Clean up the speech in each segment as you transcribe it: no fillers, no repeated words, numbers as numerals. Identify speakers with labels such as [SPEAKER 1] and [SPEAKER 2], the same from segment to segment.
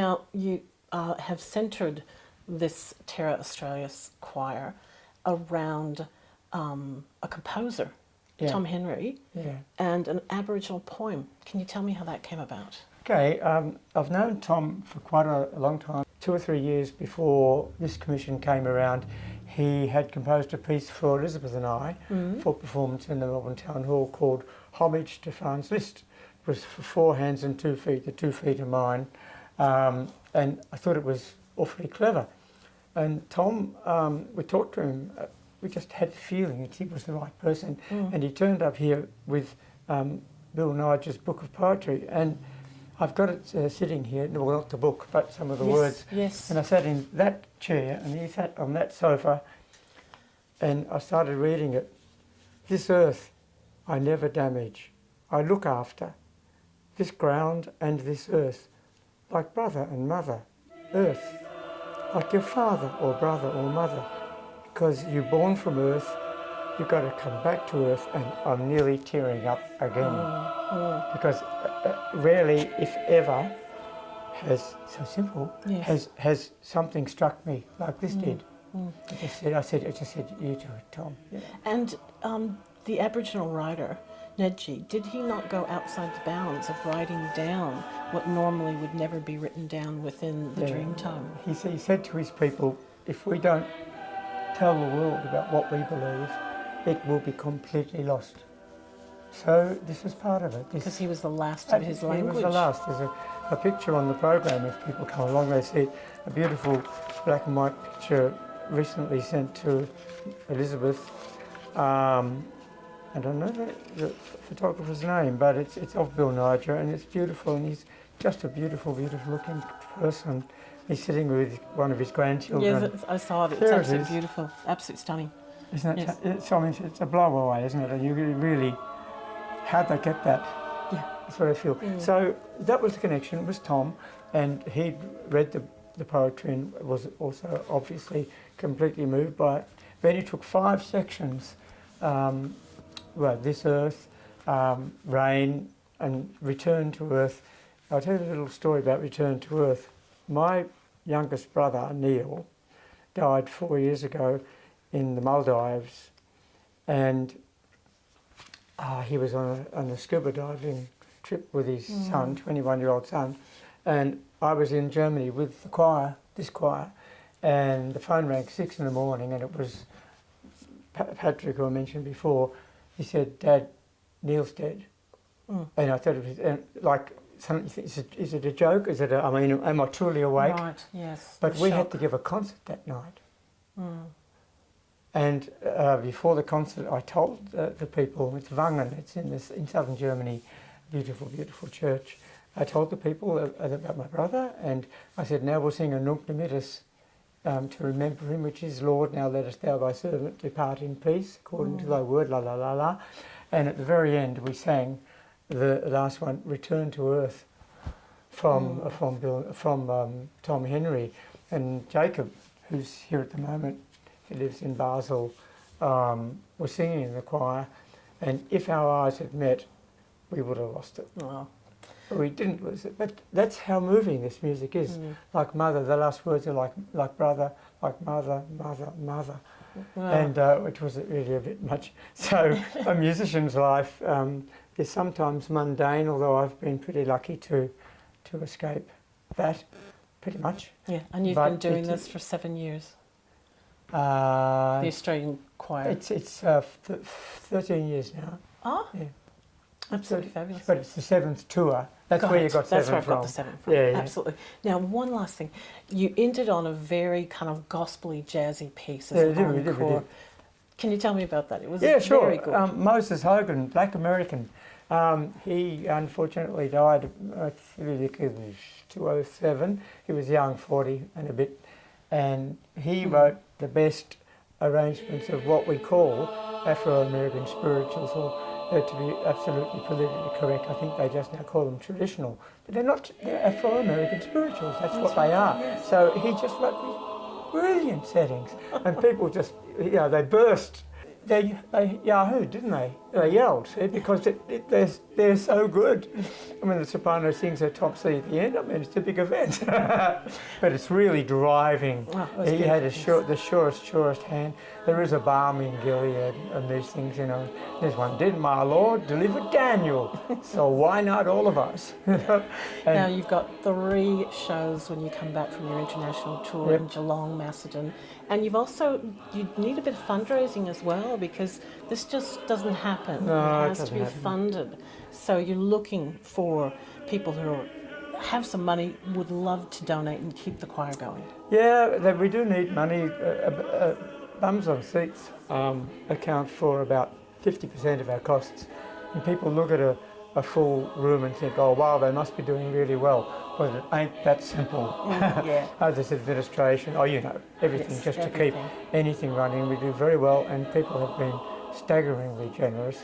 [SPEAKER 1] Now, you have centred this Terra Australis choir around a composer, Tom Henry, and an Aboriginal poem. Can you tell me how that came about?
[SPEAKER 2] Okay, I've known Tom for quite a long time. 2 or 3 years before this commission came around, he had composed a piece for Elizabeth and I for performance in the Melbourne Town Hall called Homage to Franz Liszt. It was for 4 hands and 2 feet, the 2 feet are mine, and I thought it was awfully clever. And Tom, we talked to him, we just had the feeling that he was the right person, and he turned up here with Bill Nigel's book of poetry, and I've got it sitting here, well not the book, but some of the words.
[SPEAKER 1] Yes.
[SPEAKER 2] And I sat in that chair and he sat on that sofa and I started reading it. This earth I never damage, I look after. This ground and this earth, like brother and mother. Earth, like your father or brother or mother. Because you're born from earth, you've got to come back to earth, and I'm nearly tearing up again. Because rarely, if ever, has, so simple, has something struck me like this did. I just said, you do it, Tom. Yeah.
[SPEAKER 1] And the Aboriginal writer, Nedji, did he not go outside the bounds of writing down what normally would never be written down within the dream time?
[SPEAKER 2] He said to his people, if we don't tell the world about what we believe, it will be completely lost. So this was part of it.
[SPEAKER 1] Because he was the last of his language.
[SPEAKER 2] He was the last. There's a picture on the program. If people come along, they see a beautiful black and white picture recently sent to Elizabeth. I don't know the photographer's name, but it's of Bill Nigel, and it's beautiful, and he's just a beautiful, beautiful looking person. He's sitting with one of his grandchildren.
[SPEAKER 1] Yes, I saw it. It's absolutely beautiful, absolutely stunning.
[SPEAKER 2] Isn't it? Yes. It's a blow away, isn't it? And you really, how'd they get that?
[SPEAKER 1] Yeah.
[SPEAKER 2] That's what I feel. So that was the connection. It was Tom, and he read the poetry and was also obviously completely moved by it. Then he took 5 sections, this earth, rain, and return to earth. I'll tell you a little story about return to earth. My youngest brother, Neil, died 4 years ago in the Maldives, and he was on a scuba diving trip with his son, 21-year-old son, and I was in Germany with the choir, this choir, and the phone rang 6 in the morning, and it was Patrick, who I mentioned before. He said, "Dad, Neil's dead." And I thought it was like, is it a joke? Is it? Am I truly awake?
[SPEAKER 1] Right. Yes.
[SPEAKER 2] But we had to give a concert that night. And before the concert, I told the people, it's Wangen, it's in southern Germany, beautiful, beautiful church. I told the people about my brother, and I said, now we'll sing a Nunc Dimittis to remember him, which is, Lord, now lettest thou thy servant depart in peace, according to thy word, la la la la. And at the very end, we sang the last one, Return to Earth, from Tom Henry. And Jacob, who's here at the moment, he lives in Basel, was singing in the choir, and if our eyes had met, we would have lost it.
[SPEAKER 1] Wow.
[SPEAKER 2] But we didn't lose it. But that's how moving this music is. Like mother, the last words are like brother, like mother, mother, mother. Wow. And which was really a bit much. So a musician's life is sometimes mundane, although I've been pretty lucky to escape that, pretty much.
[SPEAKER 1] Yeah, and you've been doing this for 7 years. The Australian choir.
[SPEAKER 2] It's 13 years now.
[SPEAKER 1] Oh,
[SPEAKER 2] yeah.
[SPEAKER 1] Absolutely fabulous.
[SPEAKER 2] But it's the 7th tour. That's where you got 7 from.
[SPEAKER 1] That's where I've got the 7 from.
[SPEAKER 2] Yeah, yeah.
[SPEAKER 1] Absolutely. Now, one last thing. You ended on a very kind of gospel-y, jazzy piece as
[SPEAKER 2] Yeah,
[SPEAKER 1] an encore. Can you tell me about that? It was
[SPEAKER 2] very
[SPEAKER 1] good.
[SPEAKER 2] Moses Hogan, black American. He unfortunately died, I think it was 2007. He was young, 40 and a bit. And he wrote the best arrangements of what we call Afro-American spirituals, or to be absolutely politically correct, I think they just now call them traditional. But they're not, they're Afro-American spirituals, that's what they are. Yes. So he just wrote these brilliant settings, and people just, they burst. They Yahoo, didn't they? They yelled, see, because they're so good. I mean, the soprano sings her top C at the end. I mean, it's a big event. But it's really driving.
[SPEAKER 1] Oh,
[SPEAKER 2] He had the surest hand. There is a balm in Gilead and these things, you know. There's one, did my Lord deliver Daniel? So why not all of us?
[SPEAKER 1] Now you've got 3 shows when you come back from your international tour in Geelong, Macedon, and you need a bit of fundraising as well, because this just doesn't happen.
[SPEAKER 2] No,
[SPEAKER 1] it has to be funded. So you're looking for people who have some money, would love to donate and keep the choir going.
[SPEAKER 2] Yeah, we do need money. Bums on seats account for about 50% of our costs. And people look at a full room and think, oh wow, they must be doing really well. But it ain't that simple. This administration, you know, everything, just to keep anything running. We do very well, and people have been staggeringly generous.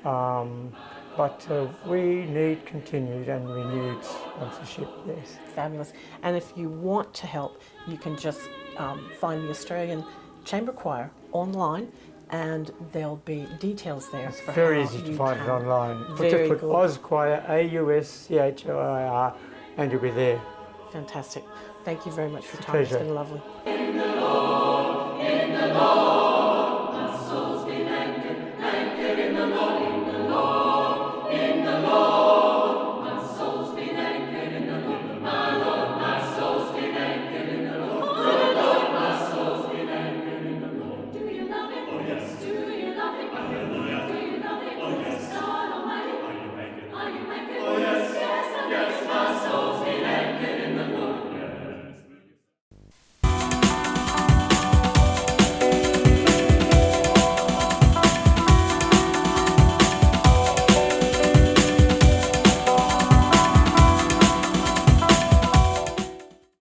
[SPEAKER 2] But we need continued and renewed sponsorship, yes.
[SPEAKER 1] Fabulous. And if you want to help, you can just find the Australian Chamber Choir online, and there'll be details there.
[SPEAKER 2] It's very easy to find it online.
[SPEAKER 1] Very
[SPEAKER 2] just put
[SPEAKER 1] good.
[SPEAKER 2] Oz Choir, AUSCHOIR, and you'll be there.
[SPEAKER 1] Fantastic. Thank you very much for your time.
[SPEAKER 2] Pleasure.
[SPEAKER 1] It's been lovely.
[SPEAKER 3] In the Lord.